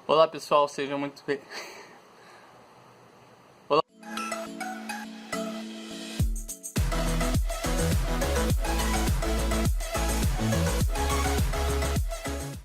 Olá pessoal, sejam muito bem... Olá...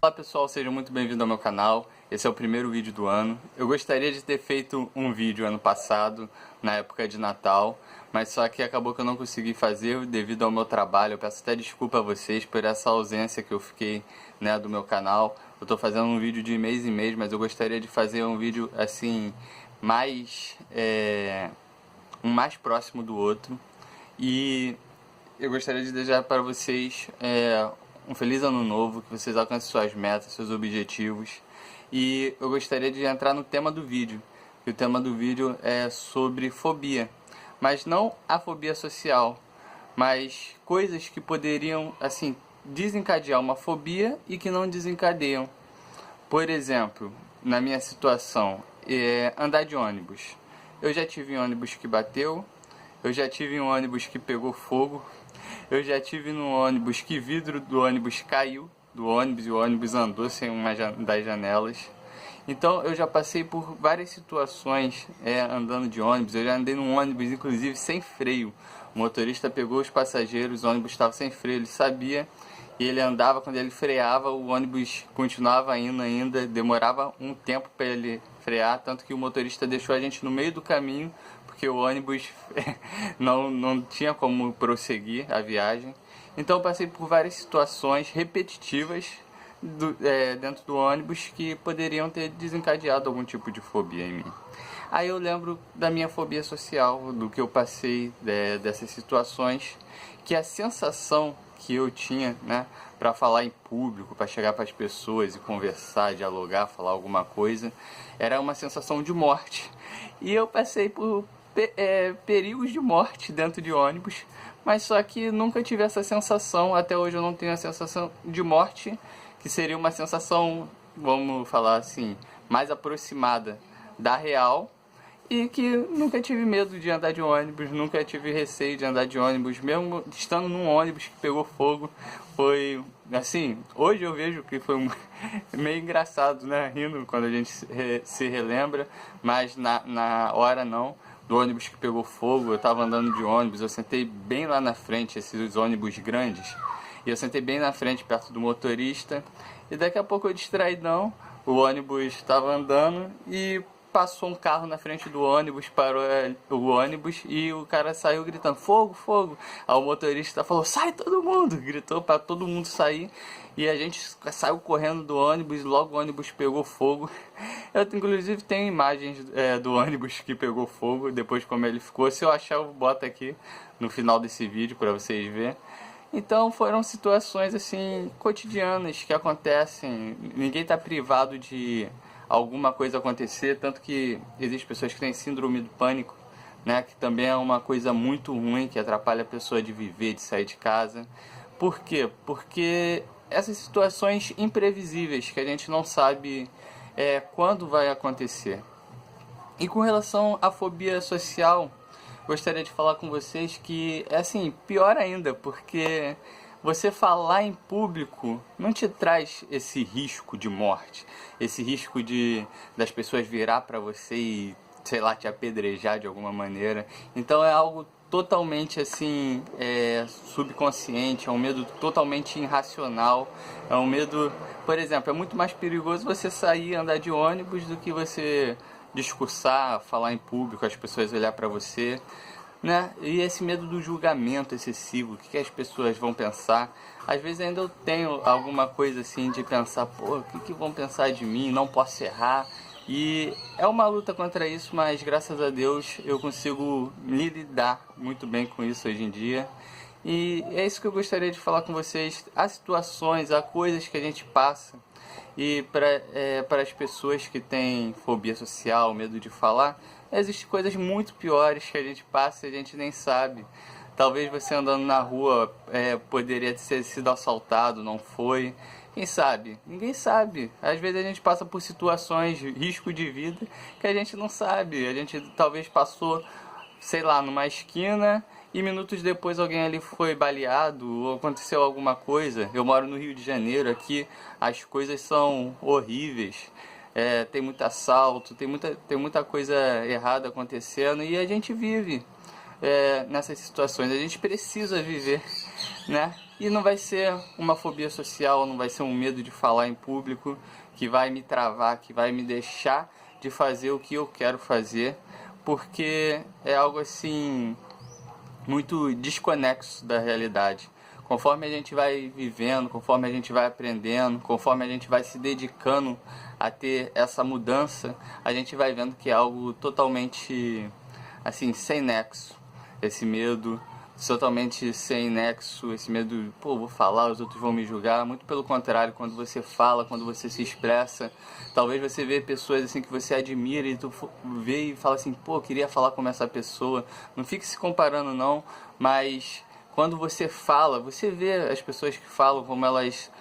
Olá pessoal, sejam muito bem-vindos ao meu canal. Esse é o primeiro vídeo do ano. Eu gostaria de ter feito um vídeo ano passado, na época de Natal, mas só que acabou que eu não consegui fazer devido ao meu trabalho. Eu peço até desculpa a vocês por essa ausência que eu fiquei, né, do meu canal. Eu tô fazendo um vídeo de mês em mês, mas eu gostaria de fazer um vídeo assim, mais um mais próximo do outro. E eu gostaria de desejar para vocês um feliz ano novo, que vocês alcancem suas metas, seus objetivos. E eu gostaria de entrar no tema do vídeo. E o tema do vídeo é sobre fobia, mas não a fobia social, mas coisas que poderiam, assim, desencadear uma fobia e que não desencadeiam. Por exemplo, na minha situação, andar de ônibus. Eu já tive um ônibus que bateu, eu já tive um ônibus que pegou fogo, eu já tive num ônibus que vidro do ônibus caiu do ônibus e o ônibus andou sem uma das janelas. Então eu já passei por várias situações andando de ônibus. Eu já andei num ônibus inclusive sem freio. O motorista pegou os passageiros, o ônibus estava sem freio, ele sabia, e ele andava, quando ele freava o ônibus continuava indo ainda, demorava um tempo para ele frear, tanto que o motorista deixou a gente no meio do caminho, porque o ônibus não tinha como prosseguir a viagem. Então eu passei por várias situações repetitivas dentro do ônibus que poderiam ter desencadeado algum tipo de fobia em mim. Aí eu lembro da minha fobia social, do que eu passei dessas situações, que a sensação que eu tinha, né, para falar em público, para chegar para as pessoas e conversar, dialogar, falar alguma coisa, era uma sensação de morte. E eu passei por perigos de morte dentro de ônibus, mas só que nunca tive essa sensação. Até hoje eu não tenho a sensação de morte, que seria uma sensação, vamos falar assim, mais aproximada da real, e que nunca tive medo de andar de ônibus, nunca tive receio de andar de ônibus, mesmo estando num ônibus que pegou fogo. Foi assim, hoje eu vejo que foi meio engraçado, né, rindo quando a gente se relembra, mas na hora não. Do ônibus que pegou fogo, eu estava andando de ônibus, eu sentei bem lá na frente, esses ônibus grandes, e eu sentei bem na frente, perto do motorista, e daqui a pouco eu distraidão, o ônibus estava andando e passou um carro na frente do ônibus, parou o ônibus e o cara saiu gritando, fogo, fogo. Aí o motorista falou, sai todo mundo, gritou para todo mundo sair, e a gente saiu correndo do ônibus, logo o ônibus pegou fogo. Eu inclusive tenho imagens do ônibus que pegou fogo, depois como ele ficou. Se eu achar eu boto aqui no final desse vídeo para vocês verem. Então foram situações assim cotidianas que acontecem, ninguém está privado de alguma coisa acontecer, tanto que existem pessoas que têm síndrome do pânico, né, que também é uma coisa muito ruim, que atrapalha a pessoa de viver, de sair de casa. Por quê? Porque essas situações imprevisíveis que a gente não sabe quando vai acontecer. E com relação à fobia social, gostaria de falar com vocês que é assim, pior ainda, porque você falar em público não te traz esse risco de morte, esse risco das pessoas virar para você e, sei lá, te apedrejar de alguma maneira. Então é algo totalmente assim, subconsciente, é um medo totalmente irracional, é um medo, por exemplo, é muito mais perigoso você sair e andar de ônibus do que você discursar, falar em público, as pessoas olhar para você, né? E esse medo do julgamento excessivo, o que as pessoas vão pensar. Às vezes ainda eu tenho alguma coisa assim de pensar, pô, o que vão pensar de mim, não posso errar. E é uma luta contra isso, mas graças a Deus eu consigo me lidar muito bem com isso hoje em dia. E é isso que eu gostaria de falar com vocês, as situações, as coisas que a gente passa. E para as pessoas que têm fobia social, medo de falar, existem coisas muito piores que a gente passa e a gente nem sabe. Talvez você andando na rua poderia ter sido assaltado, não foi. Quem sabe? Ninguém sabe. Às vezes a gente passa por situações, risco de vida, que a gente não sabe. A gente talvez passou, sei lá, numa esquina e minutos depois alguém ali foi baleado ou aconteceu alguma coisa. Eu moro no Rio de Janeiro, aqui as coisas são horríveis. tem muito assalto, tem muita coisa errada acontecendo e a gente vive nessas situações. A gente precisa viver, né? E não vai ser uma fobia social, não vai ser um medo de falar em público que vai me travar, que vai me deixar de fazer o que eu quero fazer, porque é algo assim muito desconexo da realidade. Conforme a gente vai vivendo, conforme a gente vai aprendendo, conforme a gente vai se dedicando a ter essa mudança, a gente vai vendo que é algo totalmente assim, sem nexo. Esse medo totalmente sem nexo, esse medo, pô, vou falar, os outros vão me julgar. Muito pelo contrário, quando você fala, quando você se expressa, talvez você vê pessoas assim que você admira e tu vê e fala assim, pô, queria falar como essa pessoa. Não fique se comparando não, mas quando você fala, você vê as pessoas que falam como elas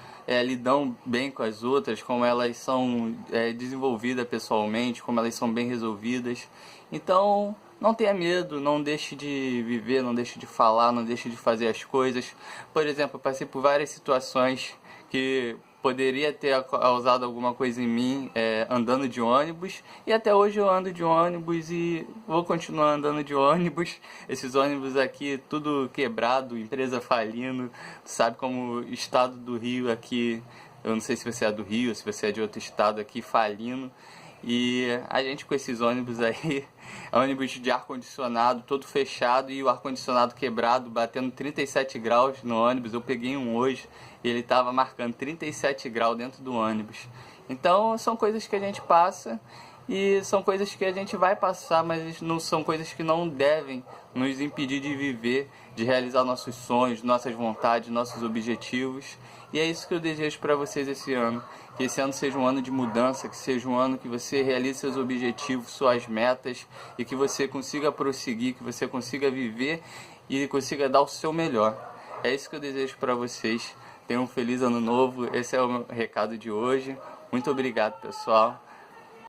lidam bem com as outras, como elas são desenvolvidas pessoalmente, como elas são bem resolvidas. Então, não tenha medo, não deixe de viver, não deixe de falar, não deixe de fazer as coisas. Por exemplo, eu passei por várias situações que poderia ter causado alguma coisa em mim andando de ônibus, e até hoje eu ando de ônibus e vou continuar andando de ônibus. Esses ônibus aqui tudo quebrado, empresa falindo, sabe como o estado do Rio aqui, eu não sei se você é do Rio, se você é de outro estado aqui, falindo. E a gente com esses ônibus aí, ônibus de ar-condicionado todo fechado e o ar-condicionado quebrado, batendo 37 graus no ônibus. Eu peguei um hoje e ele estava marcando 37 graus dentro do ônibus. Então são coisas que a gente passa e são coisas que a gente vai passar, mas não são coisas que não devem nos impedir de viver, de realizar nossos sonhos, nossas vontades, nossos objetivos. E é isso que eu desejo para vocês esse ano. Que esse ano seja um ano de mudança, que seja um ano que você realize seus objetivos, suas metas, e que você consiga prosseguir, que você consiga viver e consiga dar o seu melhor. É isso que eu desejo para vocês. Tenham um feliz ano novo. Esse é o meu recado de hoje. Muito obrigado, pessoal.